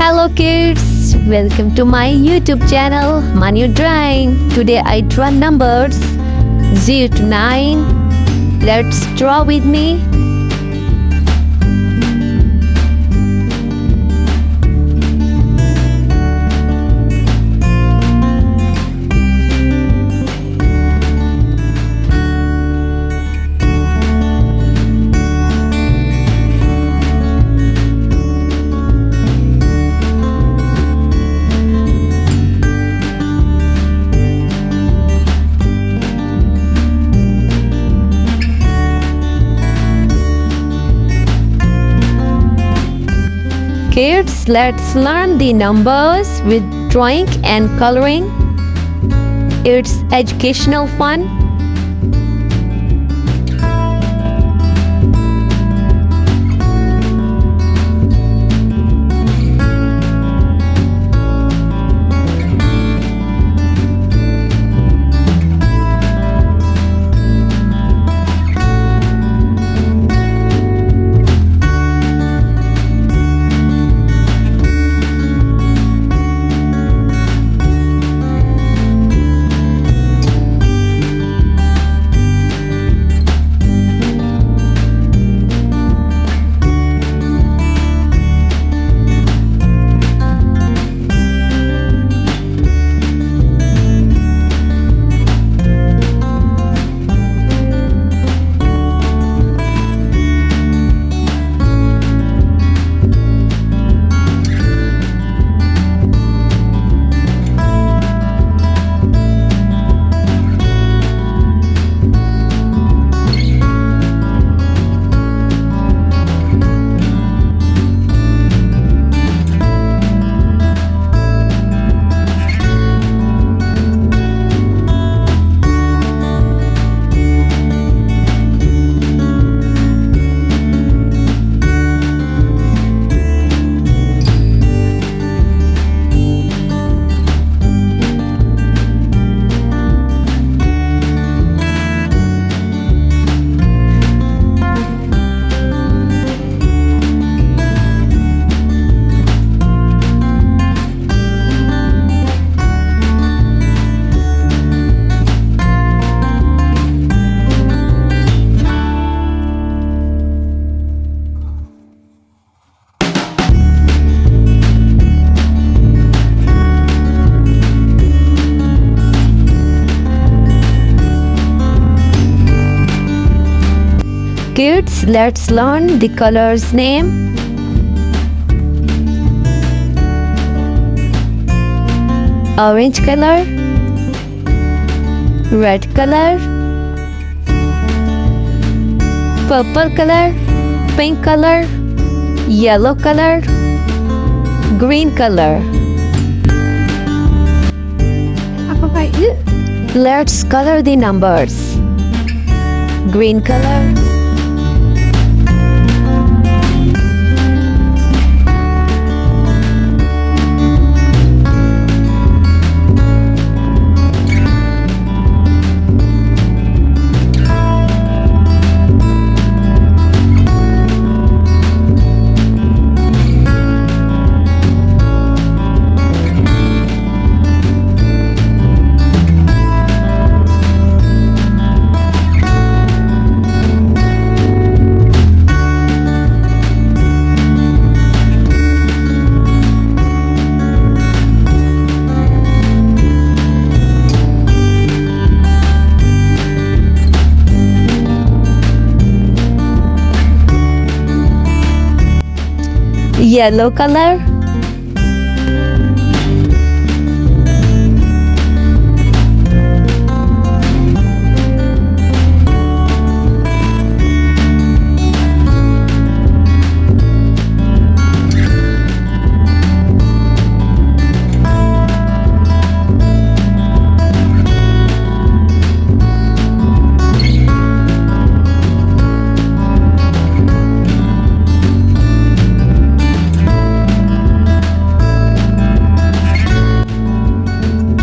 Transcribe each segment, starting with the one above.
Hello kids, welcome to my YouTube channel Maniyo Drawing. Today I draw numbers 0 to 9. Let's draw with me. Kids, let's learn the numbers with drawing and coloring. It's educational fun. Kids, let's learn the colors name. Orange color, red color, purple color, pink color, yellow color, green color. Let's color the numbers. Green color, yellow color,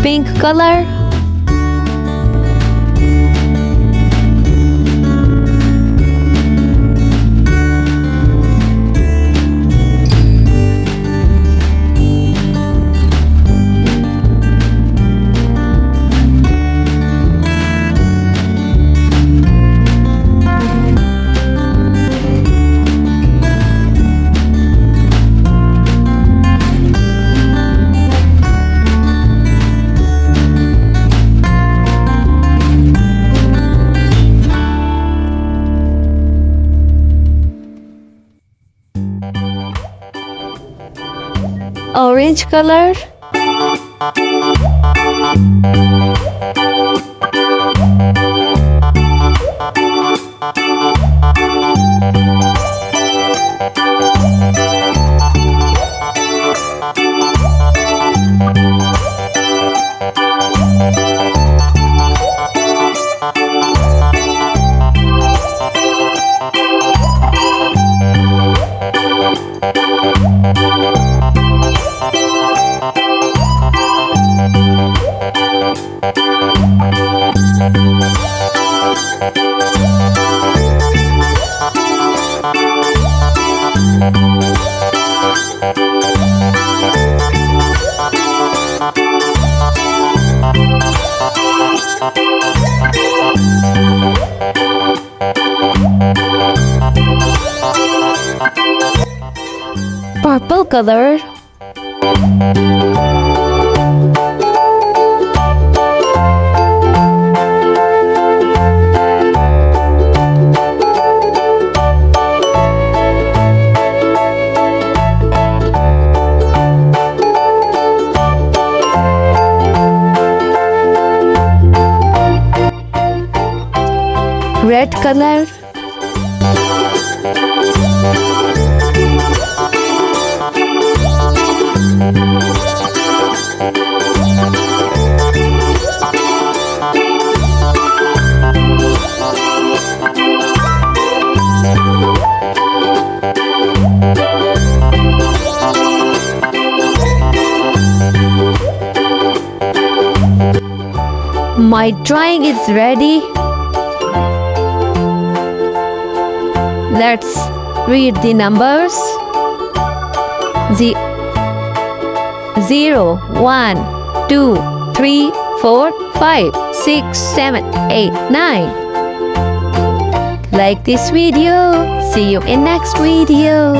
pink color, Orange color. Purple color. Red color. My drawing is ready. Let's read the numbers. 0, 1, 2, 3, 4, 5, 6, 7, 8, 9. Like this video. See you in next video.